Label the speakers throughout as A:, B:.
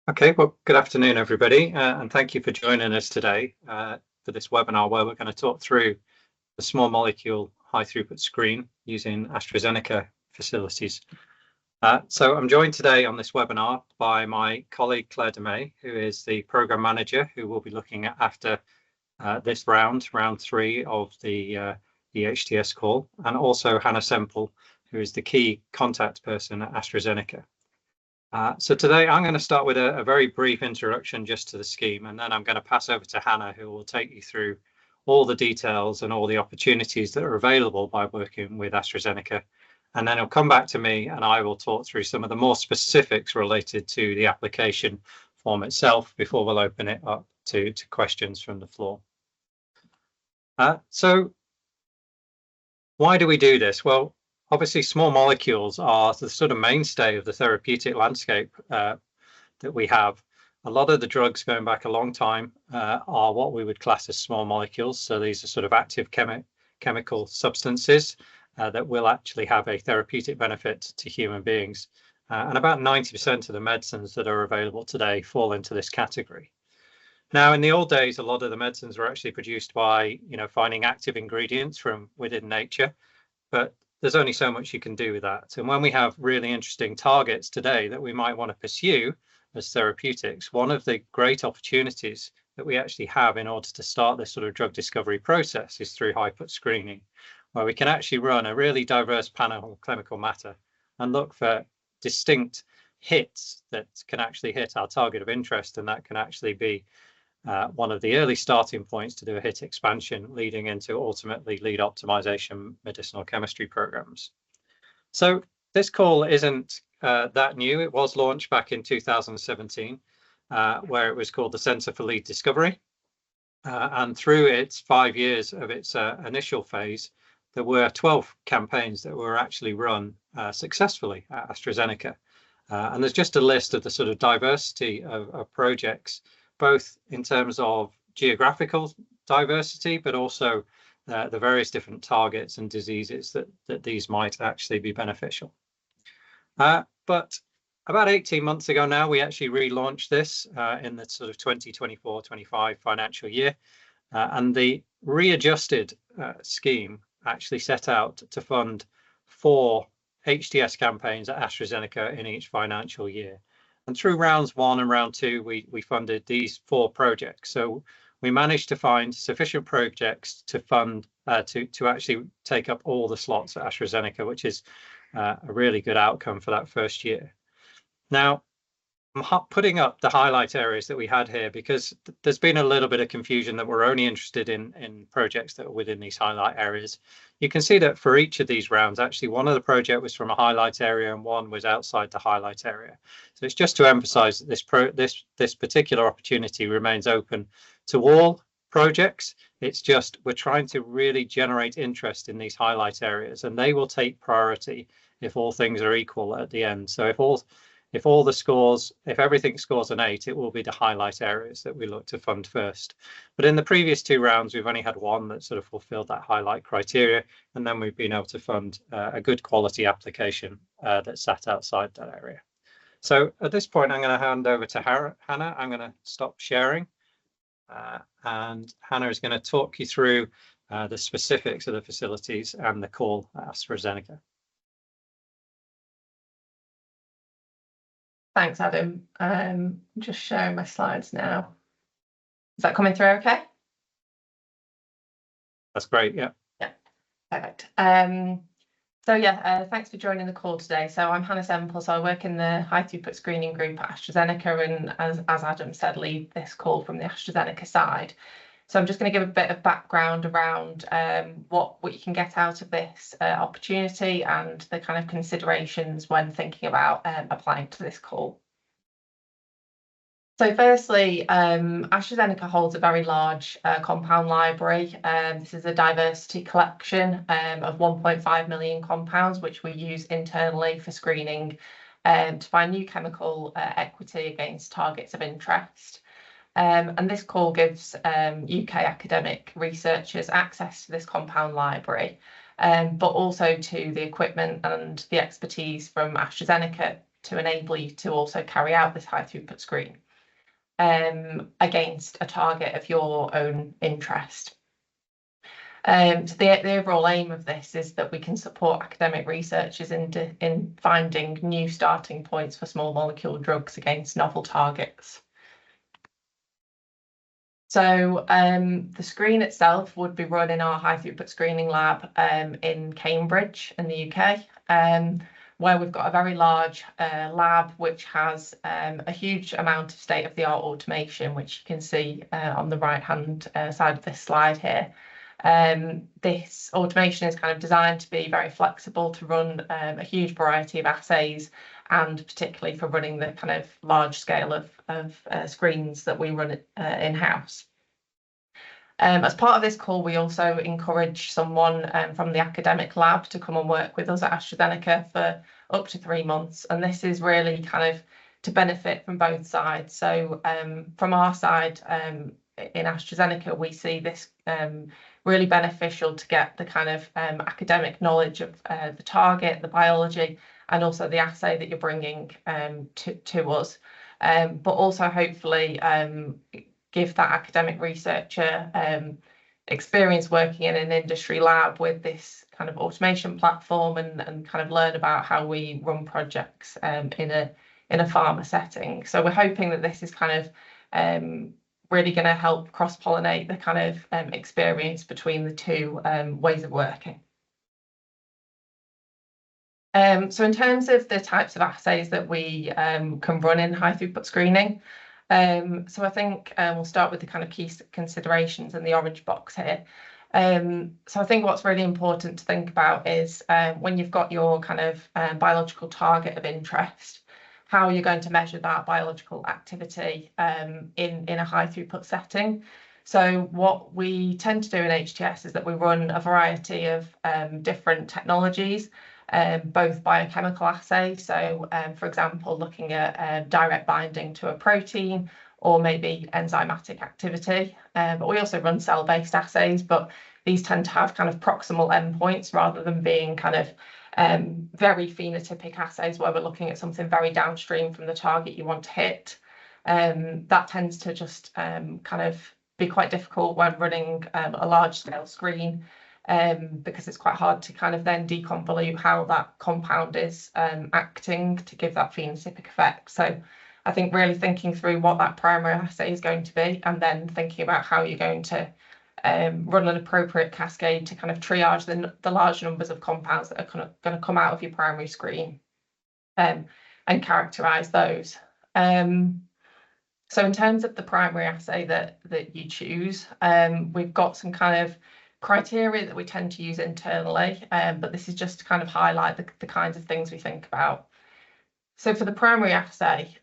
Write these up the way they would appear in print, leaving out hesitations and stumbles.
A: Okay, well, good afternoon, everybody, and thank you for joining us today for this webinar where we're going to talk through the small molecule high throughput screen using AstraZeneca facilities. So I'm joined today on this webinar by my colleague Claire DeMay, who is the program manager who will be looking at after this round 3 of the HTS call, and also Hannah Semple, who is the key contact person at AstraZeneca. So today I'm going to start with a very brief introduction just to the scheme, and then I'm going to pass over to Hannah, who will take you through all the details and all the opportunities that are available by working with AstraZeneca. And then it'll come back to me and I will talk through some of the more specifics related to the application form itself before we'll open it up to questions from the floor. So why do we do this? Well, obviously, small molecules are the sort of mainstay of the therapeutic landscape that we have. A lot of the drugs going back a long time are what we would class as small molecules. So these are sort of active chemical substances that will actually have a therapeutic benefit to human beings. And about 90% of the medicines that are available today fall into this category. Now, in the old days, a lot of the medicines were actually produced by, finding active ingredients from within nature, but there's only so much you can do with that. And when we have really interesting targets today that we might want to pursue as therapeutics, one of the great opportunities that we actually have in order to start this sort of drug discovery process is through high-throughput screening, where we can actually run a really diverse panel of chemical matter and look for distinct hits that can actually hit our target of interest, and that can actually be one of the early starting points to do a hit expansion, leading into ultimately lead optimization medicinal chemistry programs. So this call isn't that new. It was launched back in 2017, where it was called the Centre for Lead Discovery. And through its 5 years of its initial phase, there were 12 campaigns that were actually run successfully at AstraZeneca. And there's just a list of the sort of diversity of projects, both in terms of geographical diversity, but also the various different targets and diseases that these might actually be beneficial. But about 18 months ago now, we actually relaunched this in the sort of 2024-25 financial year. And the readjusted scheme actually set out to fund 4 HTS campaigns at AstraZeneca in each financial year. And through rounds 1 and round 2, we funded these 4 projects. So we managed to find sufficient projects to fund, to actually take up all the slots at AstraZeneca, which is a really good outcome for that first year. Now, I'm putting up the highlight areas that we had here because there's been a little bit of confusion that we're only interested in projects that are within these highlight areas. You can see that for each of these rounds, actually one of the projects was from a highlight area and one was outside the highlight area. So it's just to emphasize that this particular opportunity remains open to all projects. It's just we're trying to really generate interest in these highlight areas, and they will take priority if all things are equal at the end. So if everything scores an 8, it will be the highlight areas that we look to fund first. But in the previous 2 rounds, we've only had one that sort of fulfilled that highlight criteria, and then we've been able to fund a good quality application that sat outside that area. So at this point, I'm going to hand over to Hannah. I'm going to stop sharing, and Hannah is going to talk you through the specifics of the facilities and the call at AstraZeneca.
B: Thanks, Adam. Just sharing my slides now. Is that coming through okay?
A: That's great, yeah.
B: Yeah, perfect. Thanks for joining the call today. So I'm Hannah Semple, so I work in the high throughput screening group at AstraZeneca, and as Adam said, lead this call from the AstraZeneca side. So I'm just going to give a bit of background around what you can get out of this opportunity and the kind of considerations when thinking about applying to this call. So firstly, AstraZeneca holds a very large compound library. This is a diversity collection of 1.5 million compounds, which we use internally for screening to find new chemical equity against targets of interest. And this call gives UK academic researchers access to this compound library, but also to the equipment and the expertise from AstraZeneca to enable you to also carry out this high throughput screen against a target of your own interest. So the overall aim of this is that we can support academic researchers in finding new starting points for small molecule drugs against novel targets. So the screen itself would be run in our high throughput screening lab in Cambridge in the UK, where we've got a very large lab which has a huge amount of state-of-the-art automation, which you can see on the right-hand side of this slide here. This automation is kind of designed to be very flexible to run a huge variety of assays, and particularly for running the kind of large scale of screens that we run in-house. As part of this call, we also encourage someone from the academic lab to come and work with us at AstraZeneca for up to 3 months. And this is really kind of to benefit from both sides. So from our side in AstraZeneca, we see this really beneficial to get the kind of academic knowledge of the target, the biology, and also the assay that you're bringing to us, but also hopefully give that academic researcher experience working in an industry lab with this kind of automation platform, and kind of learn about how we run projects in a pharma setting. So we're hoping that this is kind of really going to help cross-pollinate the kind of experience between the two ways of working. So in terms of the types of assays that we can run in high throughput screening, so I think we'll start with the kind of key considerations in the orange box here. So I think what's really important to think about is when you've got your kind of biological target of interest, how you're going to measure that biological activity in a high throughput setting. So what we tend to do in HTS is that we run a variety of different technologies, both biochemical assays, so for example looking at direct binding to a protein, or maybe enzymatic activity, but we also run cell-based assays, but these tend to have kind of proximal endpoints rather than being kind of very phenotypic assays where we're looking at something very downstream from the target you want to hit. That tends to just kind of be quite difficult when running a large scale screen, because it's quite hard to kind of then deconvolute how that compound is acting to give that phenotypic effect. So I think really thinking through what that primary assay is going to be, and then thinking about how you're going to run an appropriate cascade to kind of triage the large numbers of compounds that are going to come out of your primary screen, and characterize those. So in terms of the primary assay that you choose, we've got some kind of criteria that we tend to use internally, but this is just to kind of highlight the kinds of things we think about. So for the primary assay,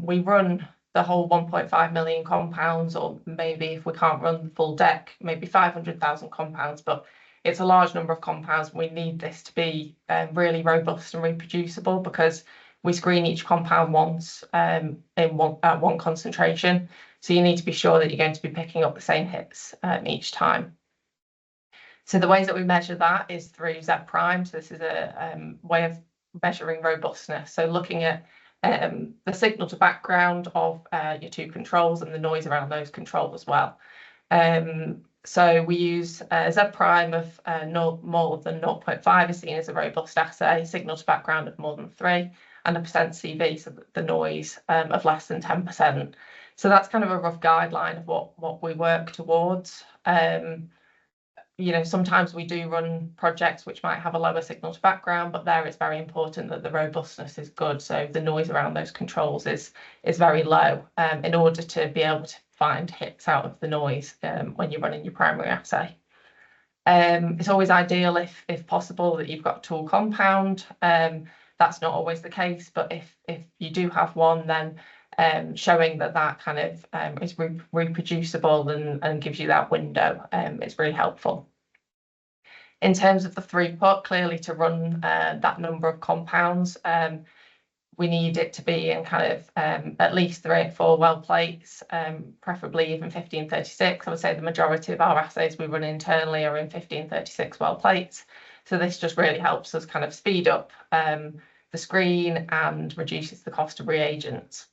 B: we run the whole 1.5 million compounds, or maybe if we can't run the full deck, maybe 500,000 compounds, but it's a large number of compounds. We need this to be really robust and reproducible, because we screen each compound once at one concentration. So you need to be sure that you're going to be picking up the same hits each time. So the ways that we measure that is through Z prime. So this is a way of measuring robustness. So looking at the signal to background of your two controls and the noise around those controls as well. So we use Z prime of more than 0.5 is seen as a robust assay, signal to background of more than 3, and a percent CV, so the noise of less than 10%. So that's kind of a rough guideline of what we work towards. You know, sometimes we do run projects which might have a lower signal to background, but there it's very important that the robustness is good. So the noise around those controls is very low in order to be able to find hits out of the noise when you're running your primary assay. It's always ideal if possible that you've got a tool compound. That's not always the case, but if you do have one, then showing that kind of is reproducible and gives you that window is really helpful. In terms of the throughput, clearly to run that number of compounds, we need it to be in kind of at least 3 or 4 well plates, preferably even 1536. I would say the majority of our assays we run internally are in 1536 well plates. So this just really helps us kind of speed up the screen and reduces the cost of reagents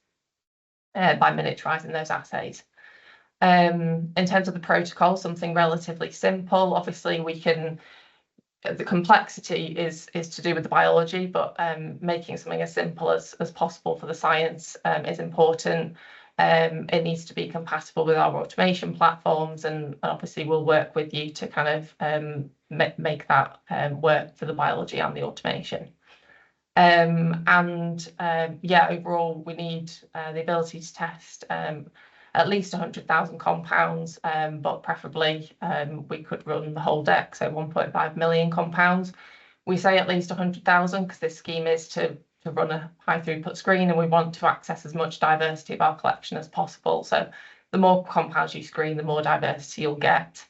B: by miniaturizing those assays. In terms of the protocol, something relatively simple. Obviously, the complexity is to do with the biology, but making something as simple as possible for the science is important. It needs to be compatible with our automation platforms, and obviously we'll work with you to kind of make that work for the biology and the automation. Yeah, overall, we need the ability to test at least 100,000 compounds, but preferably we could run the whole deck, so 1.5 million compounds. We say at least 100,000 because this scheme is to run a high throughput screen, and we want to access as much diversity of our collection as possible. So the more compounds you screen, the more diversity you'll get.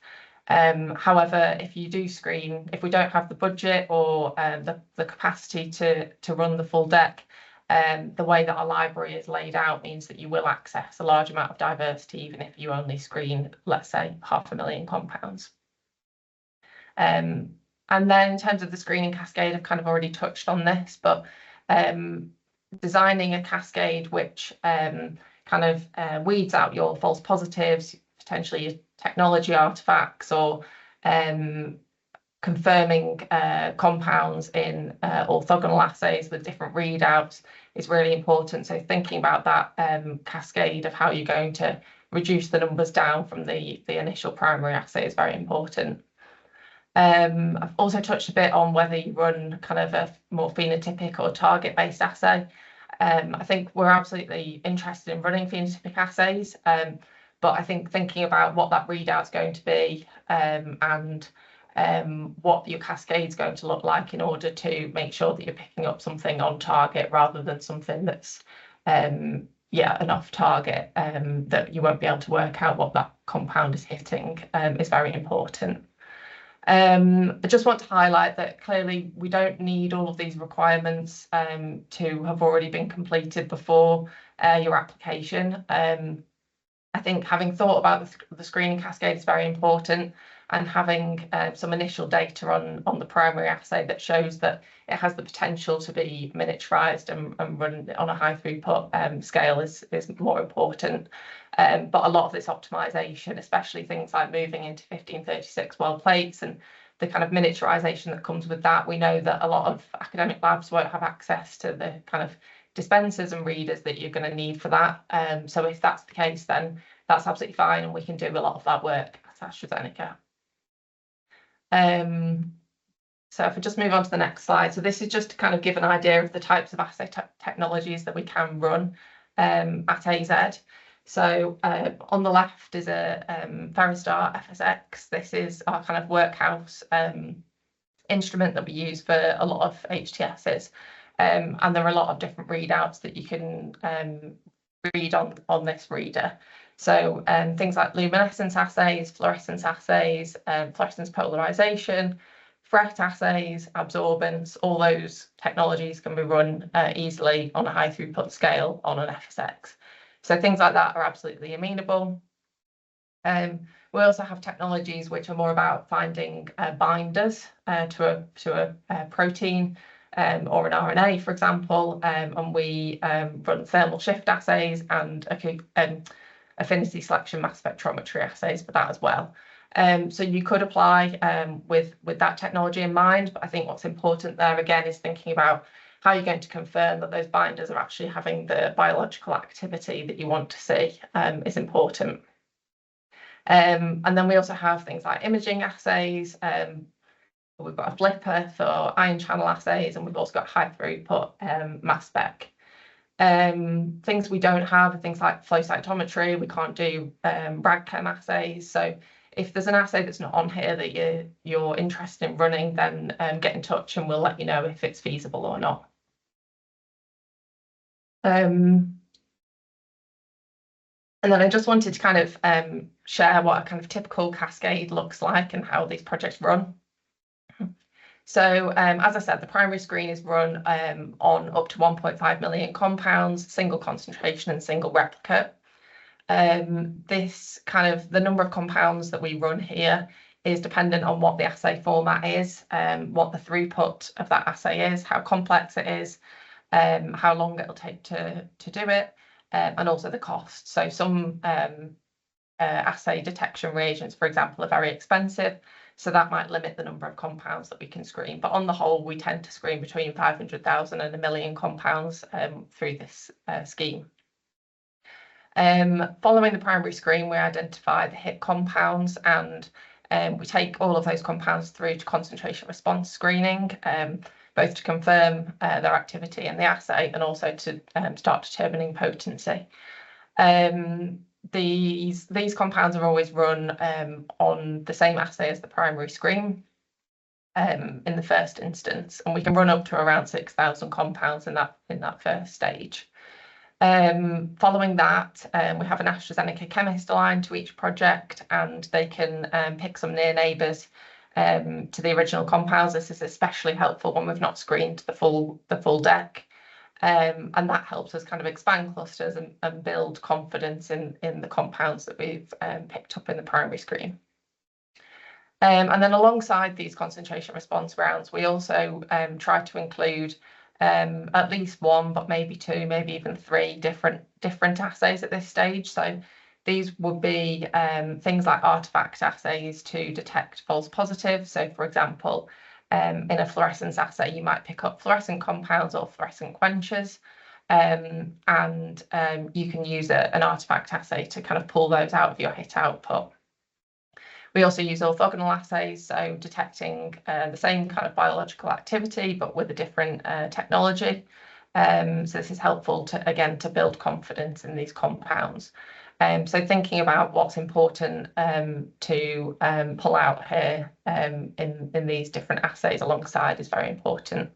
B: However, if you do screen, if we don't have the budget or the capacity to run the full deck, the way that our library is laid out means that you will access a large amount of diversity, even if you only screen, let's say, 500,000 compounds. And then in terms of the screening cascade, I've kind of already touched on this, but designing a cascade which kind of weeds out your false positives, potentially your technology artifacts, or confirming compounds in orthogonal assays with different readouts is really important. So thinking about that cascade of how you're going to reduce the numbers down from the initial primary assay is very important. I've also touched a bit on whether you run kind of a more phenotypic or target-based assay. I think we're absolutely interested in running phenotypic assays, but I think thinking about what that readout is going to be and what your cascade is going to look like in order to make sure that you're picking up something on target rather than something that's an off target that you won't be able to work out what that compound is hitting is very important. I just want to highlight that clearly we don't need all of these requirements to have already been completed before your application. I think having thought about the screening cascade is very important, and having some initial data on the primary assay that shows that it has the potential to be miniaturized and run on a high throughput scale is more important. But a lot of this optimization, especially things like moving into 1536 well plates and the kind of miniaturization that comes with that, we know that a lot of academic labs won't have access to the kind of dispensers and readers that you're going to need for that. So if that's the case, then that's absolutely fine, and we can do a lot of that work at AstraZeneca. So if we just move on to the next slide. So this is just to kind of give an idea of the types of assay technologies that we can run at AZ. So on the left is a Ferristar FSX. This is our kind of workhouse instrument that we use for a lot of HTSs. And there are a lot of different readouts that you can read on this reader. So things like luminescence assays, fluorescence assays, fluorescence polarization, FRET assays, absorbance, all those technologies can be run easily on a high throughput scale on an FSX. So things like that are absolutely amenable. We also have technologies which are more about finding binders to a protein or an RNA, for example, and we run thermal shift assays and affinity selection mass spectrometry assays for that as well. So you could apply with that technology in mind, but I think what's important there again is thinking about how you're going to confirm that those binders are actually having the biological activity that you want to see is important. And then we also have things like imaging assays. We've got a flipper for ion channel assays, and we've also got high throughput mass spec. Things we don't have are things like flow cytometry. We can't do RAG-chem assays. So if there's an assay that's not on here that you're interested in running, then get in touch and we'll let you know if it's feasible or not. And then I just wanted to kind of share what a kind of typical cascade looks like and how these projects run. So as I said, the primary screen is run on up to 1.5 million compounds, single concentration and single replicate. This kind of the number of compounds that we run here is dependent on what the assay format is, what the throughput of that assay is, how complex it is, how long it'll take to do it, and also the cost. So some assay detection reagents, for example, are very expensive, so that might limit the number of compounds that we can screen. But on the whole, we tend to screen between 500,000 and 1 million compounds through this scheme. Following the primary screen, we identify the hit compounds, and we take all of those compounds through to concentration response screening, both to confirm their activity in the assay and also to start determining potency. These compounds are always run on the same assay as the primary screen in the first instance, and we can run up to around 6,000 compounds in that first stage. Following that, we have an AstraZeneca chemist aligned to each project, and they can pick some near neighbours to the original compounds. This is especially helpful when we've not screened the full deck, and that helps us kind of expand clusters and build confidence in the compounds that we've picked up in the primary screen. And then alongside these concentration response rounds, we also try to include at least one, but maybe two, maybe even three different assays at this stage. So these would be things like artifact assays to detect false positives. So for example, in a fluorescence assay, you might pick up fluorescent compounds or fluorescent quenchers, and you can use an artifact assay to kind of pull those out of your hit output. We also use orthogonal assays, so detecting the same kind of biological activity, but with a different technology. So this is helpful to build confidence in these compounds. So thinking about what's important to pull out here in these different assays alongside is very important.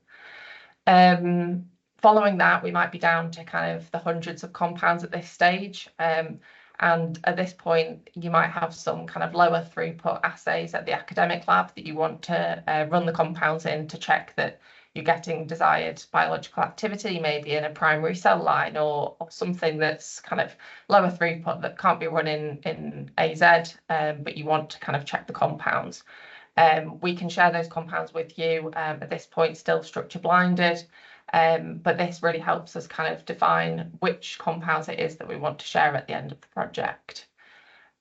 B: Following that, we might be down to kind of the hundreds of compounds at this stage. And at this point, you might have some kind of lower throughput assays at the academic lab that you want to run the compounds in to check that you're getting desired biological activity, maybe in a primary cell line or something that's kind of lower throughput that can't be run in AZ, but you want to kind of check the compounds. We can share those compounds with you at this point, still structure blinded. But this really helps us kind of define which compounds it is that we want to share at the end of the project.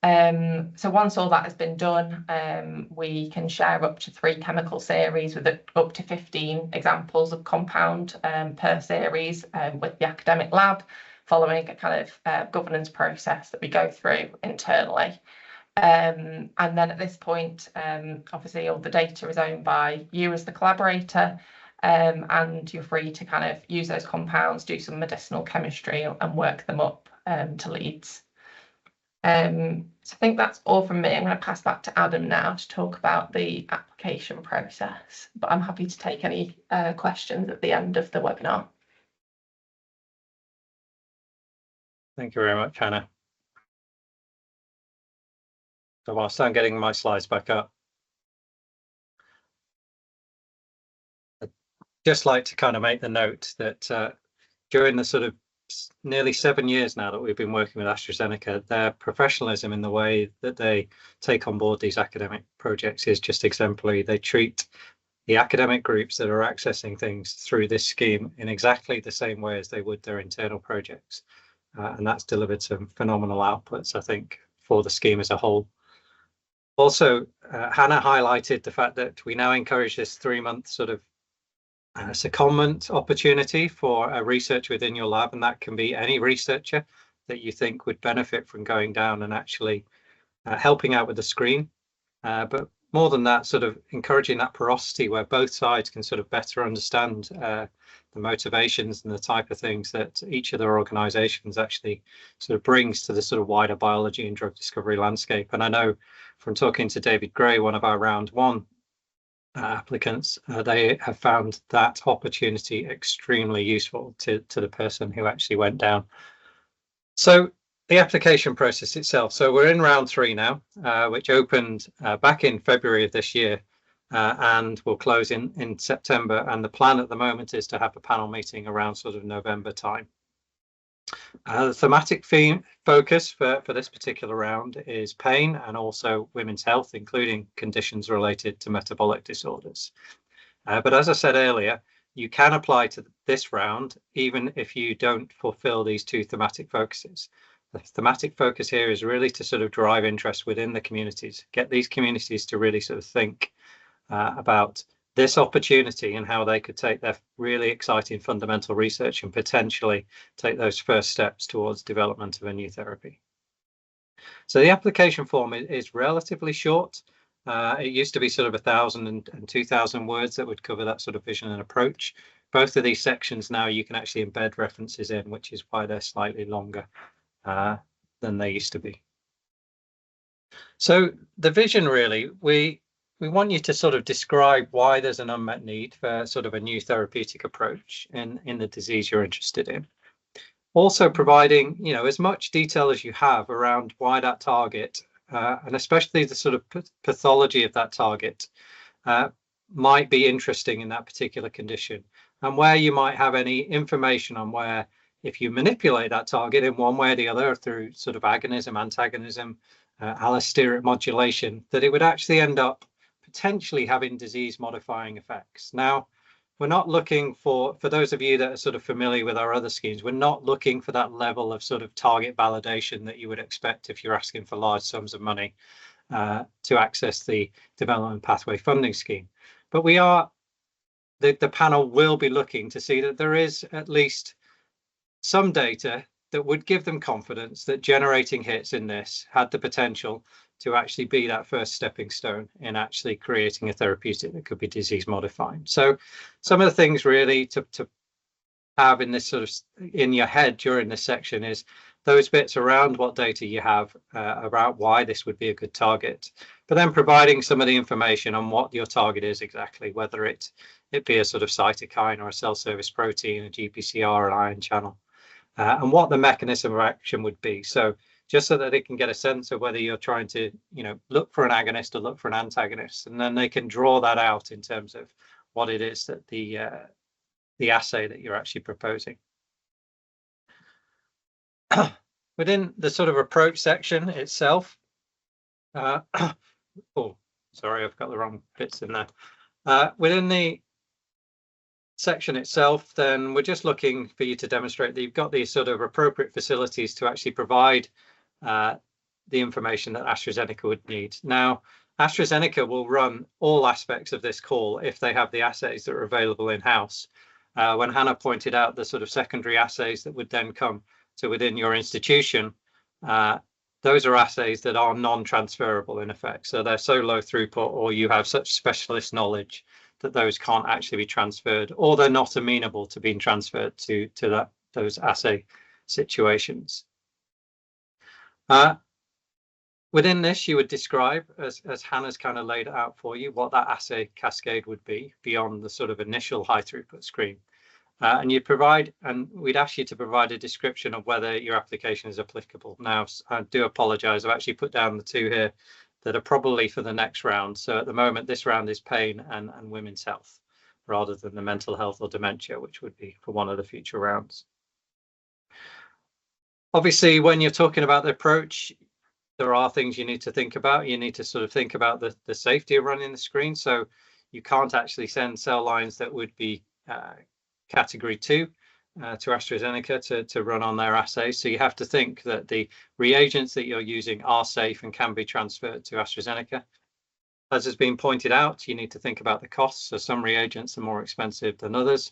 B: So once all that has been done, we can share up to 3 chemical series with up to 15 examples of compound per series with the academic lab, following a kind of governance process that we go through internally. And then at this point, obviously all the data is owned by you as the collaborator. And you're free to kind of use those compounds, do some medicinal chemistry and work them up to leads. So I think that's all from me. I'm going to pass back to Adam now to talk about the application process, but I'm happy to take any questions at the end of the webinar.
A: Thank you very much, Hannah. So whilst I'm getting my slides back up, just like to kind of make the note that during the sort of nearly 7 years now that we've been working with AstraZeneca, their professionalism in the way that they take on board these academic projects is just exemplary. They treat the academic groups that are accessing things through this scheme in exactly the same way as they would their internal projects. And that's delivered some phenomenal outputs, I think, for the scheme as a whole. Also, Hannah highlighted the fact that we now encourage this 3-month sort of secondment opportunity for a researcher within your lab, and that can be any researcher that you think would benefit from going down and actually helping out with the screen. But more than that, sort of encouraging that porosity where both sides can sort of better understand the motivations and the type of things that each of their organizations actually sort of brings to the sort of wider biology and drug discovery landscape. And I know from talking to David Gray, one of our round 1 applicants, they have found that opportunity extremely useful to the person who actually went down. So the application process itself. So we're in round 3 now, which opened back in February of this year and will close in September. And the plan at the moment is to have a panel meeting around sort of November time. The thematic theme focus for this particular round is pain and also women's health, including conditions related to metabolic disorders. But as I said earlier, you can apply to this round even if you don't fulfill these two thematic focuses. The thematic focus here is really to sort of drive interest within the communities, get these communities to really sort of think about this opportunity and how they could take their really exciting fundamental research and potentially take those first steps towards development of a new therapy. So the application form is relatively short. It used to be sort of 1,000 and 2,000 words that would cover that sort of vision and approach. Both of these sections now you can actually embed references in, which is why they're slightly longer than they used to be. So the vision, really, we want you to sort of describe why there's an unmet need for sort of a new therapeutic approach in the disease you're interested in. Also providing, you know, as much detail as you have around why that target, and especially the sort of pathology of that target, might be interesting in that particular condition, and where you might have any information on where, if you manipulate that target in one way or the other through sort of agonism, antagonism, allosteric modulation, that it would actually end up potentially having disease modifying effects. Now, we're not looking for those of you that are sort of familiar with our other schemes, we're not looking for that level of sort of target validation that you would expect if you're asking for large sums of money to access the development pathway funding scheme. But we are, the panel will be looking to see that there is at least some data that would give them confidence that generating hits in this had the potential to actually be that first stepping stone in actually creating a therapeutic that could be disease modifying. So some of the things really to have in this sort of in your head during this section is those bits around what data you have about why this would be a good target, but then providing some of the information on what your target is exactly, whether it be a sort of cytokine or a cell surface protein, a GPCR, an ion channel, and what the mechanism of action would be. So just so that they can get a sense of whether you're trying to, you know, look for an agonist or look for an antagonist, and then they can draw that out in terms of what it is that the assay that you're actually proposing. Within the sort of approach section itself, oh, sorry, I've got the wrong bits in there. Within the section itself, then we're just looking for you to demonstrate that you've got these sort of appropriate facilities to actually provide the information that AstraZeneca would need. Now, AstraZeneca will run all aspects of this call if they have the assays that are available in-house. When Hannah pointed out the sort of secondary assays that would then come to within your institution, those are assays that are non-transferable in effect. So they're so low throughput, or you have such specialist knowledge that those can't actually be transferred, or they're not amenable to being transferred to those assay situations. Within this, you would describe, as Hannah's kind of laid it out for you, what that assay cascade would be beyond the sort of initial high throughput screen. And you'd provide, and we'd ask you to provide a description of whether your application is applicable. Now, I do apologize, I've actually put down the two here that are probably for the next round. So at the moment, this round is pain and women's health, rather than the mental health or dementia, which would be for one of the future rounds. Obviously, when you're talking about the approach, there are things you need to think about. You need to sort of think about the safety of running the screen. So you can't actually send cell lines that would be category 2 to AstraZeneca to run on their assays. So you have to think that the reagents that you're using are safe and can be transferred to AstraZeneca. As has been pointed out, you need to think about the costs. So some reagents are more expensive than others,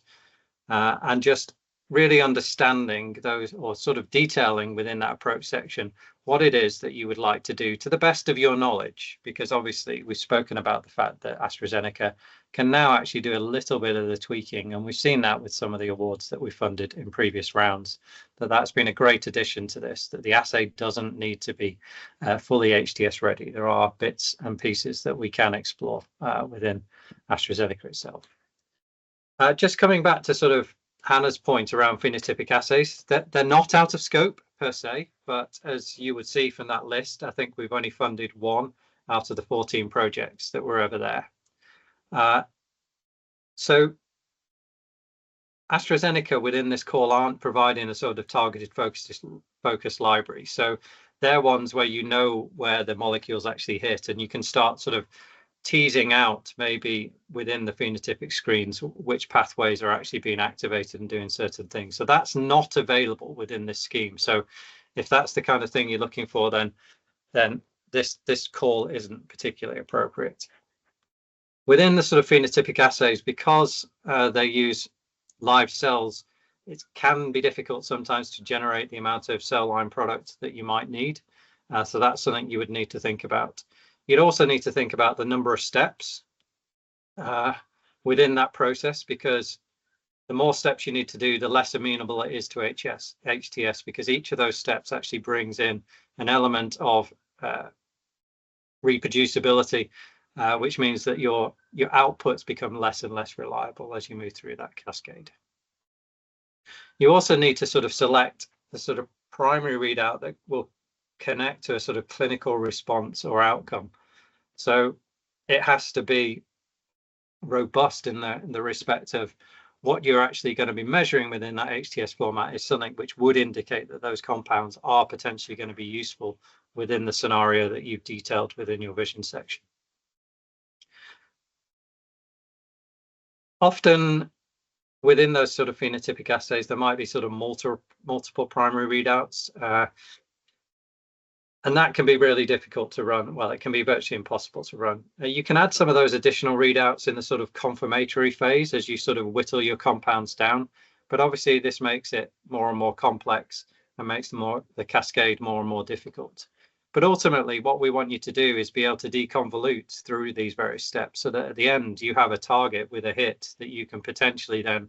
A: and just really understanding those, or sort of detailing within that approach section, what it is that you would like to do to the best of your knowledge, because obviously we've spoken about the fact that AstraZeneca can now actually do a little bit of the tweaking, and we've seen that with some of the awards that we funded in previous rounds, that's been a great addition to this, that the assay doesn't need to be fully HTS ready. There are bits and pieces that we can explore within AstraZeneca itself. Just coming back to sort of Hannah's point around phenotypic assays, that they're not out of scope per se, but as you would see from that list, I think we've only funded 1 out of the 14 projects that were ever there. So AstraZeneca within this call aren't providing a sort of targeted focus library. So they're ones where you know where the molecules actually hit, and you can start sort of teasing out maybe within the phenotypic screens which pathways are actually being activated and doing certain things. So that's not available within this scheme. So if that's the kind of thing you're looking for, then this call isn't particularly appropriate. Within the sort of phenotypic assays, because they use live cells, it can be difficult sometimes to generate the amount of cell line product that you might need. So that's something you would need to think about. You'd also need to think about the number of steps within that process, because the more steps you need to do, the less amenable it is to HTS, because each of those steps actually brings in an element of reproducibility, which means that your outputs become less and less reliable as you move through that cascade. You also need to sort of select the sort of primary readout that will connect to a sort of clinical response or outcome. So it has to be robust in the respect of what you're actually going to be measuring within that HTS format is something which would indicate that those compounds are potentially going to be useful within the scenario that you've detailed within your vision section. Often within those sort of phenotypic assays, there might be sort of multiple primary readouts, and that can be really difficult to run. Well, it can be virtually impossible to run. You can add some of those additional readouts in the sort of confirmatory phase as you sort of whittle your compounds down, but obviously this makes it more and more complex and makes the cascade more and more difficult. But ultimately, what we want you to do is be able to deconvolute through these various steps so that at the end you have a target with a hit that you can potentially then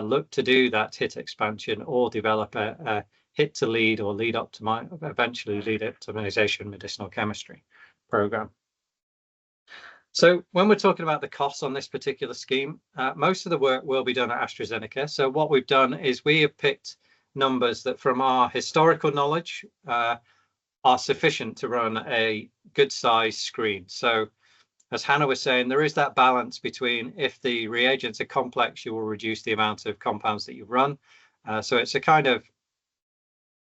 A: look to do that hit expansion or develop a hit to lead or eventually lead optimization medicinal chemistry program. So when we're talking about the costs on this particular scheme, most of the work will be done at AstraZeneca. So what we've done is we have picked numbers that from our historical knowledge are sufficient to run a good size screen. So as Hannah was saying, there is that balance between if the reagents are complex, you will reduce the amount of compounds that you run. So it's a kind of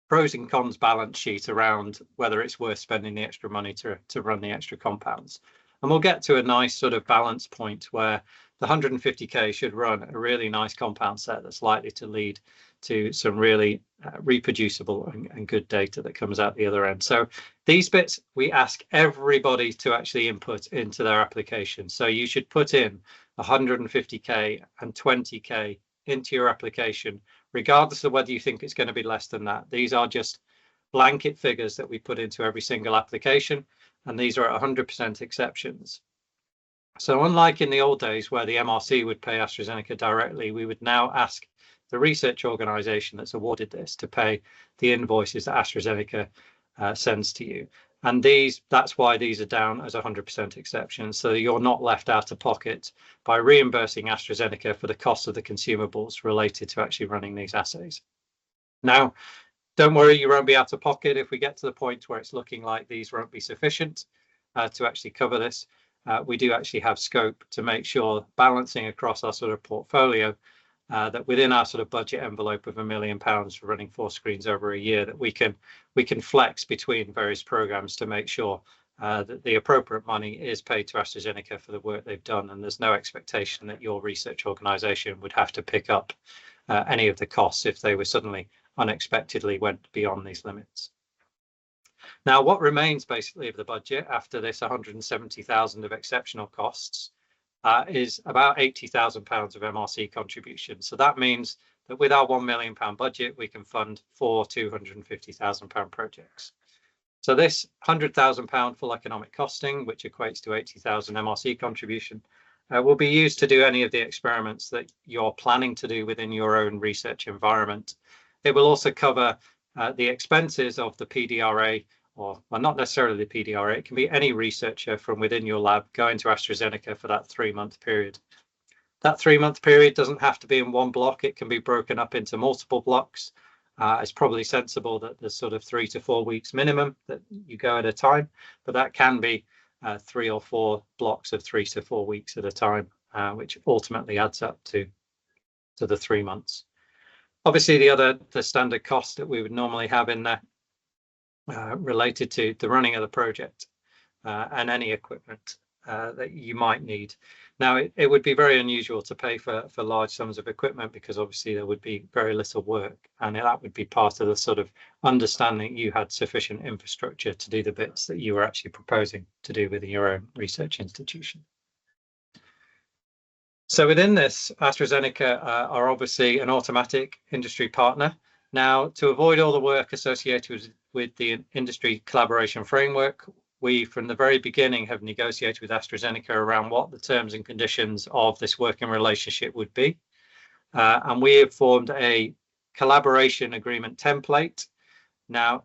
A: pros and cons balance sheet around whether it's worth spending the extra money to run the extra compounds. And we'll get to a nice sort of balance point where the 150K should run a really nice compound set that's likely to lead to some really reproducible and good data that comes out the other end. So these bits we ask everybody to actually input into their application. So you should put in 150K and 20K into your application, regardless of whether you think it's going to be less than that. These are just blanket figures that we put into every single application, and these are 100% exceptions. So unlike in the old days where the MRC would pay AstraZeneca directly, we would now ask the research organization that's awarded this to pay the invoices that AstraZeneca sends to you. And that's why these are down as 100% exceptions. So you're not left out of pocket by reimbursing AstraZeneca for the cost of the consumables related to actually running these assays. Now, don't worry, you won't be out of pocket if we get to the point where it's looking like these won't be sufficient to actually cover this. We do actually have scope to make sure, balancing across our sort of portfolio, that within our sort of budget envelope of £1 million for running 4 screens over a year, that we can flex between various programs to make sure that the appropriate money is paid to AstraZeneca for the work they've done, and there's no expectation that your research organisation would have to pick up any of the costs if they were suddenly unexpectedly went beyond these limits. Now, what remains basically of the budget after this 170,000 of exceptional costs is about £80,000 of MRC contribution. So that means that with our £1 million budget, we can fund 4 £250,000 projects. So this £100,000 full economic costing, which equates to 80,000 MRC contribution, will be used to do any of the experiments that you're planning to do within your own research environment. It will also cover the expenses of the PDRA, or well, not necessarily the PDRA, it can be any researcher from within your lab going to AstraZeneca for that 3-month period. That 3-month period doesn't have to be in one block, it can be broken up into multiple blocks. It's probably sensible that there's sort of 3 to 4 weeks minimum that you go at a time, but that can be 3 or 4 blocks of 3 to 4 weeks at a time, which ultimately adds up to to the 3 months. Obviously, the standard costs that we would normally have in there related to the running of the project and any equipment that you might need. Now, it would be very unusual to pay for large sums of equipment, because obviously there would be very little work, and that would be part of the sort of understanding you had sufficient infrastructure to do the bits that you were actually proposing to do within your own research institution. So within this, AstraZeneca are obviously an automatic industry partner. Now, to avoid all the work associated with the industry collaboration framework, we, from the very beginning, have negotiated with AstraZeneca around what the terms and conditions of this working relationship would be. And we have formed a collaboration agreement template. Now,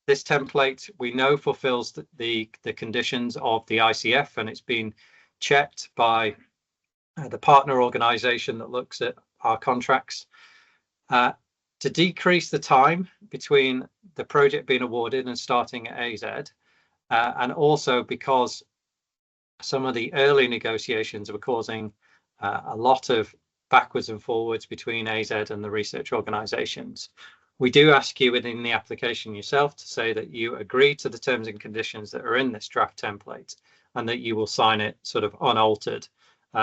A: this template we know fulfills the conditions of the ICF, and it's been checked by the partner organization that looks at our contracts. To decrease the time between the project being awarded and starting at AZ, and also because some of the early negotiations were causing a lot of backwards and forwards between AZ and the research organizations, we do ask you within the application yourself to say that you agree to the terms and conditions that are in this draft template, and that you will sign it sort of unaltered.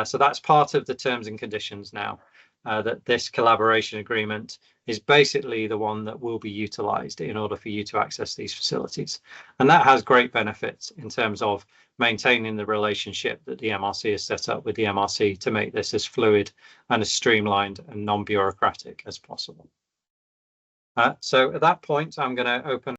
A: So that's part of the terms and conditions now, that this collaboration agreement is basically the one that will be utilized in order for you to access these facilities. And that has great benefits in terms of maintaining the relationship that the MRC has set up with the MRC to make this as fluid and as streamlined and non-bureaucratic as possible. So at that point, I'm going to open